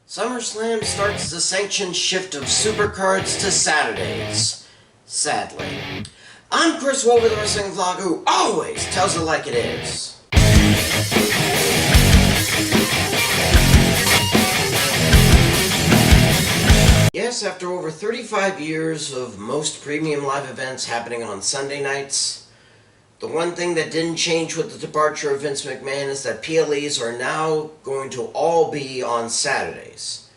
Summerslam starts the sanctioned shift of supercards to Saturdays. Sadly. I'm Chris Wolvie, the wrestling vlog who always tells it like it is. Yes, after over 35 years of most premium live events happening on Sunday nights, the one thing that didn't change with the departure of Vince McMahon is that PLEs are now going to all be on Saturdays.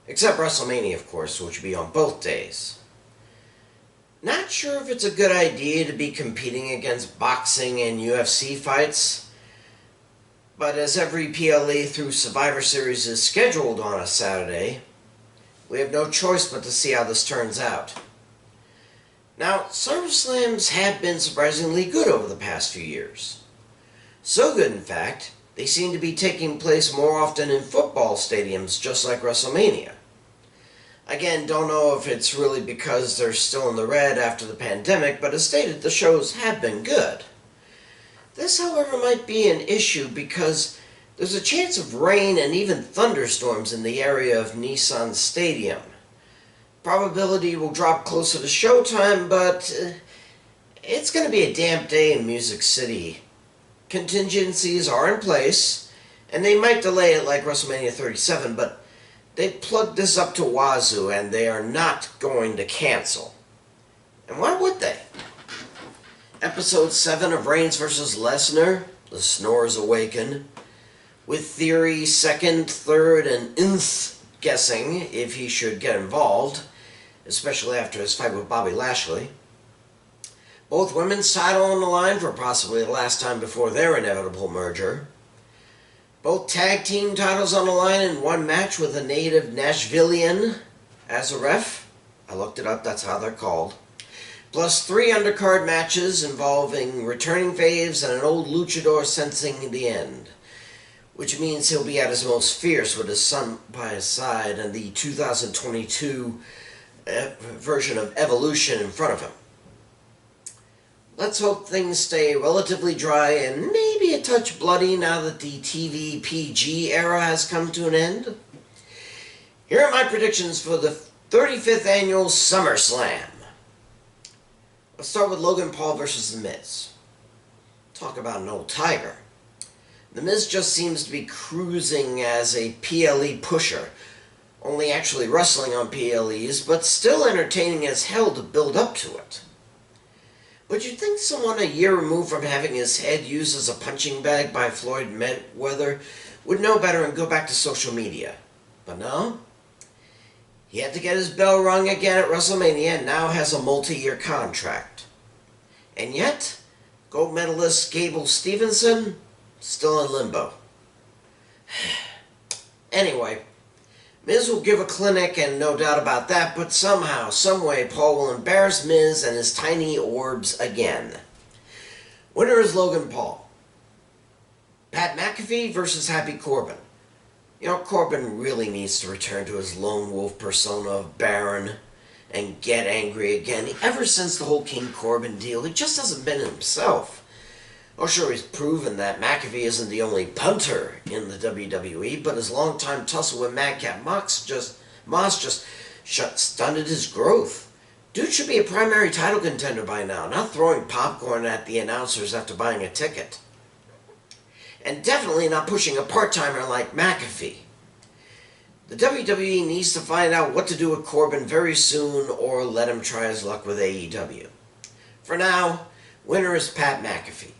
Except WrestleMania, of course, which will be on both days. Not sure if it's a good idea to be competing against boxing and UFC fights, but as every PLE through Survivor Series is scheduled on a Saturday, we have no choice but to see how this turns out. Now, Summerslams have been surprisingly good over the past few years. So good, in fact, they seem to be taking place more often in football stadiums, just like WrestleMania. Again, don't know if it's really because they're still in the red after the pandemic, but as stated, the shows have been good. This, however, might be an issue because there's a chance of rain and even thunderstorms in the area of Nissan Stadium. Probability will drop closer to showtime, but it's going to be a damp day in Music City. Contingencies are in place, and they might delay it like WrestleMania 37, but they plugged this up to wazoo, and they are not going to cancel. And why would they? Episode 7 of Reigns vs. Lesnar, The Snores Awaken, with Theory second, third, and nth guessing if he should get involved, especially after his fight with Bobby Lashley. Both women's title on the line for possibly the last time before their inevitable merger. Both tag team titles on the line in one match with a native Nashvilleian as a ref. I looked it up, that's how they're called. Plus 3 undercard matches involving returning faves and an old luchador sensing the end. Which means he'll be at his most fierce with his son by his side and the 2022 version of Evolution in front of him. Let's hope things stay relatively dry and maybe a touch bloody now that the TV PG era has come to an end. Here are my predictions for the 35th annual SummerSlam. Let's start with Logan Paul versus The Miz. Talk about an old tiger. The Miz just seems to be cruising as a PLE pusher, only actually wrestling on PLEs, but still entertaining as hell to build up to it. But you'd think someone a year removed from having his head used as a punching bag by Floyd Mayweather would know better and go back to social media. But no. He had to get his bell rung again at WrestleMania and now has a multi-year contract. And yet, gold medalist Gable Stevenson still in limbo. Anyway, Miz will give a clinic and no doubt about that, but somehow, someway, Paul will embarrass Miz and his tiny orbs again. Winner is Logan Paul. Pat McAfee versus Happy Corbin. You know, Corbin really needs to return to his lone wolf persona of Baron and get angry again. Ever since the whole King Corbin deal, he just hasn't been himself. Oh, sure, he's proven that McAfee isn't the only punter in the WWE, but his longtime tussle with Madcap Moss just stunted his growth. Dude should be a primary title contender by now, not throwing popcorn at the announcers after buying a ticket. And definitely not pushing a part-timer like McAfee. The WWE needs to find out what to do with Corbin very soon or let him try his luck with AEW. For now, winner is Pat McAfee.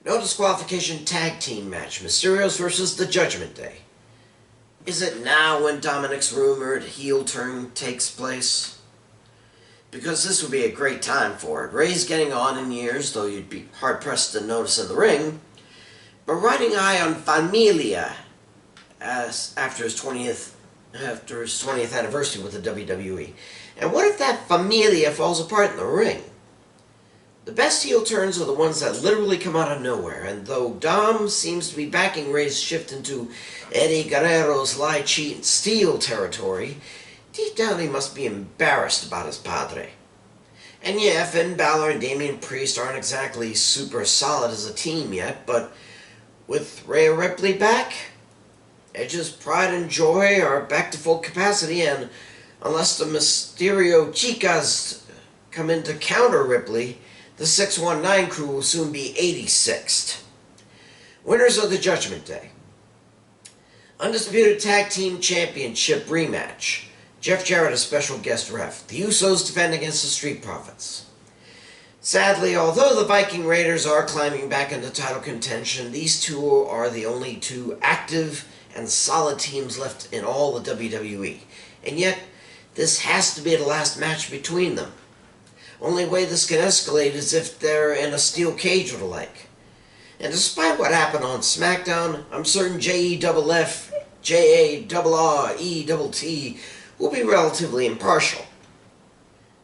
No disqualification tag team match. Mysterios versus the Judgment Day. Is it now when Dominic's rumored heel turn takes place? Because this would be a great time for it. Ray's getting on in years, though you'd be hard-pressed to notice in the ring. But riding high on Familia after his 20th anniversary with the WWE. And what if that Familia falls apart in the ring? The best heel turns are the ones that literally come out of nowhere, and though Dom seems to be backing Ray's shift into Eddie Guerrero's lie, cheat, and steal territory, deep down he must be embarrassed about his padre. And yeah, Finn Balor and Damian Priest aren't exactly super solid as a team yet, but with Rhea Ripley back, Edge's pride and joy are back to full capacity, and unless the Mysterio Chicas come in to counter Ripley, the 619 crew will soon be 86th. Winners of the Judgment Day. Undisputed Tag Team Championship rematch. Jeff Jarrett a special guest ref. The Usos defend against the Street Profits. Sadly, although the Viking Raiders are climbing back into title contention, these two are the only two active and solid teams left in all the WWE. And yet, this has to be the last match between them. Only way this can escalate is if they're in a steel cage or the like. And despite what happened on SmackDown, I'm certain JEFF, JARRETT will be relatively impartial.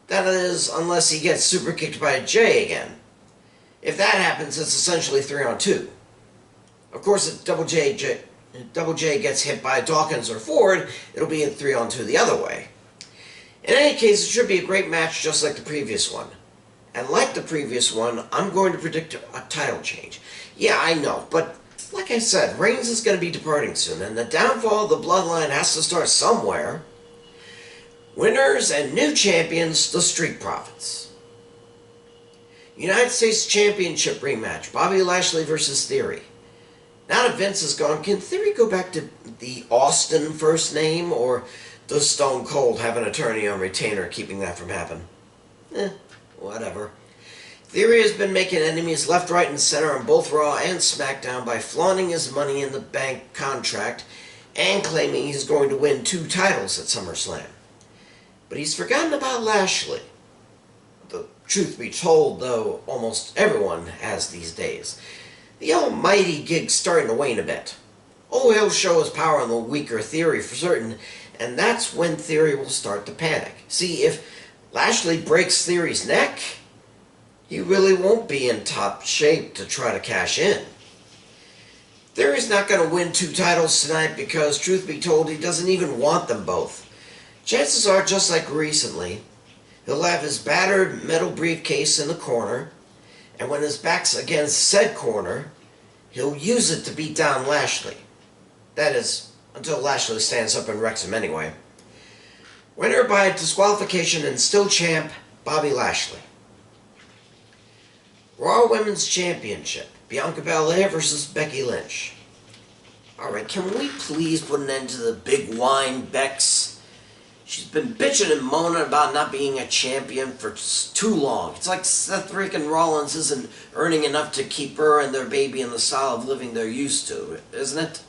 That is, unless he gets super kicked by a J again. If that happens, it's essentially 3-on-2. Of course, if Double J gets hit by Dawkins or Ford, it'll be a 3-on-2 the other way. In any case, it should be a great match just like the previous one. And like the previous one, I'm going to predict a title change. Yeah, I know, but like I said, Reigns is going to be departing soon, and the downfall of the Bloodline has to start somewhere. Winners and new champions, the Street Profits. United States Championship rematch, Bobby Lashley versus Theory. Now that Vince is gone, can Theory go back to the Austin first name, or does Stone Cold have an attorney on retainer keeping that from happening? Whatever. Theory has been making enemies left, right, and center on both Raw and SmackDown by flaunting his Money in the Bank contract and claiming he's going to win 2 titles at SummerSlam. But he's forgotten about Lashley. The truth be told, though, almost everyone has these days. The almighty gig's starting to wane a bit. Oh, he'll show his power on the weaker Theory for certain, and that's when Theory will start to panic. See, if Lashley breaks Theory's neck, he really won't be in top shape to try to cash in. Theory's not going to win 2 titles tonight because, truth be told, he doesn't even want them both. Chances are, just like recently, he'll have his battered metal briefcase in the corner, and when his back's against said corner, he'll use it to beat down Lashley. That is, until Lashley stands up and wrecks him anyway. Winner by disqualification and still champ, Bobby Lashley. Raw Women's Championship, Bianca Belair versus Becky Lynch. Alright, can we please put an end to the big whine, Bex? She's been bitching and moaning about not being a champion for too long. It's like Seth freaking Rollins isn't earning enough to keep her and their baby in the style of living they're used to, isn't it?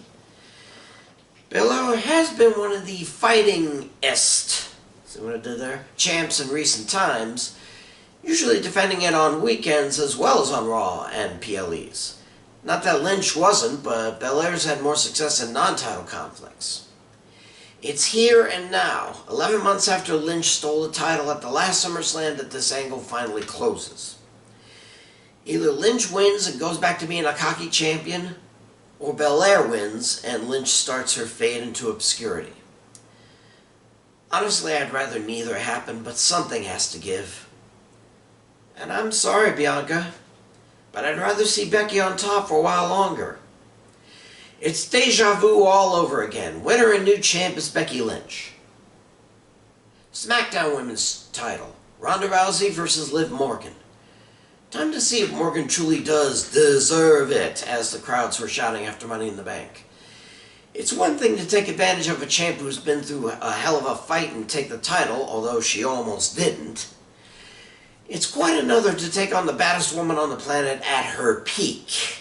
Belair has been one of the fighting-est, see what I did there? Champs in recent times, usually defending it on weekends as well as on Raw and PLEs. Not that Lynch wasn't, but Belair's had more success in non-title conflicts. It's here and now, 11 months after Lynch stole the title at the last SummerSlam, that this angle finally closes. Either Lynch wins and goes back to being a cocky champion, or Belair wins and Lynch starts her fade into obscurity. Honestly, I'd rather neither happen, but something has to give. And I'm sorry, Bianca, but I'd rather see Becky on top for a while longer. It's deja vu all over again. Winner and new champ is Becky Lynch. SmackDown Women's title, Ronda Rousey versus Liv Morgan. Time to see if Morgan truly does deserve it, as the crowds were shouting after Money in the Bank. It's one thing to take advantage of a champ who's been through a hell of a fight and take the title, although she almost didn't. It's quite another to take on the baddest woman on the planet at her peak.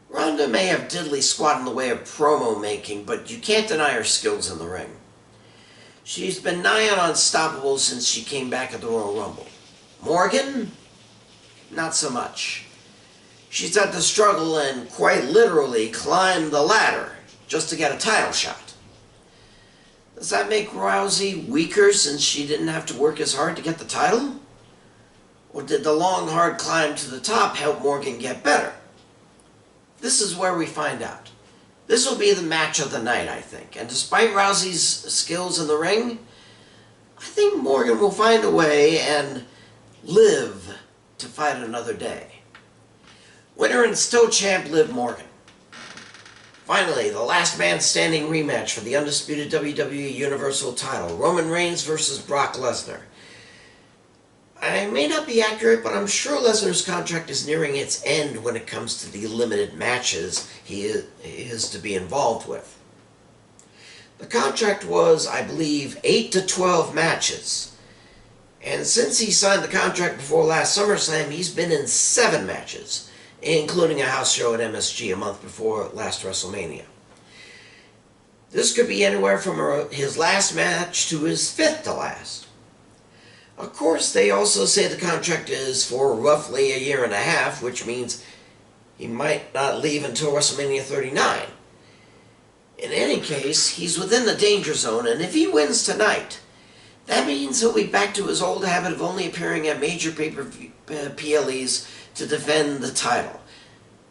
Ronda may have diddly squat in the way of promo making, but you can't deny her skills in the ring. She's been nigh on unstoppable since she came back at the Royal Rumble. Morgan? Not so much. She's had to struggle and quite literally climb the ladder just to get a title shot. Does that make Rousey weaker since she didn't have to work as hard to get the title? Or did the long, hard climb to the top help Morgan get better? This is where we find out. This will be the match of the night, I think. And despite Rousey's skills in the ring, I think Morgan will find a way and live to fight another day. Winner and still champ Liv Morgan. Finally, the last man standing rematch for the undisputed WWE Universal title, Roman Reigns versus Brock Lesnar. I may not be accurate, but I'm sure Lesnar's contract is nearing its end when it comes to the limited matches he is to be involved with. The contract was, I believe, 8 to 12 matches. And since he signed the contract before last SummerSlam, he's been in 7 matches, including a house show at MSG a month before last WrestleMania. This could be anywhere from his last match to his 5th to last. Of course, they also say the contract is for roughly a year and a half, which means he might not leave until WrestleMania 39. In any case, he's within the danger zone, and if he wins tonight, that means he'll be back to his old habit of only appearing at major pay-per-view PLEs to defend the title.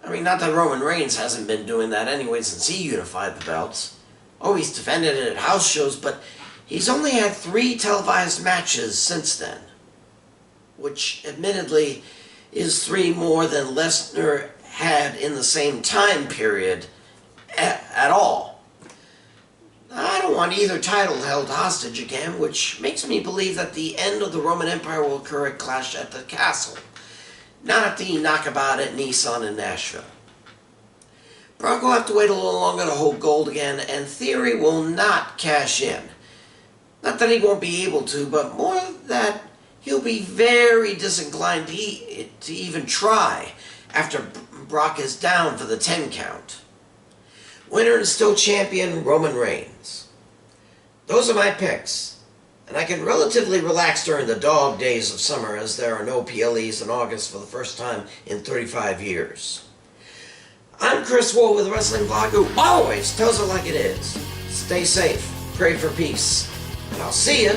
I mean, not that Roman Reigns hasn't been doing that anyway since he unified the belts. Oh, he's defended it at house shows, but he's only had 3 televised matches since then, which admittedly is 3 more than Lesnar had in the same time period at all. I don't want either title held hostage again, which makes me believe that the end of the Roman Empire will occur at Clash at the Castle, not at the knockabout at Nissan in Nashville. Brock will have to wait a little longer to hold gold again, and Theory will not cash in. Not that he won't be able to, but more that he'll be very disinclined to even try after Brock is down for the 10 count. Winner and still champion, Roman Reigns. Those are my picks, and I can relatively relax during the dog days of summer as there are no PLEs in August for the first time in 35 years. I'm Chris Wolvie, the wrestling blog who always tells it like it is. Stay safe, pray for peace, and I'll see you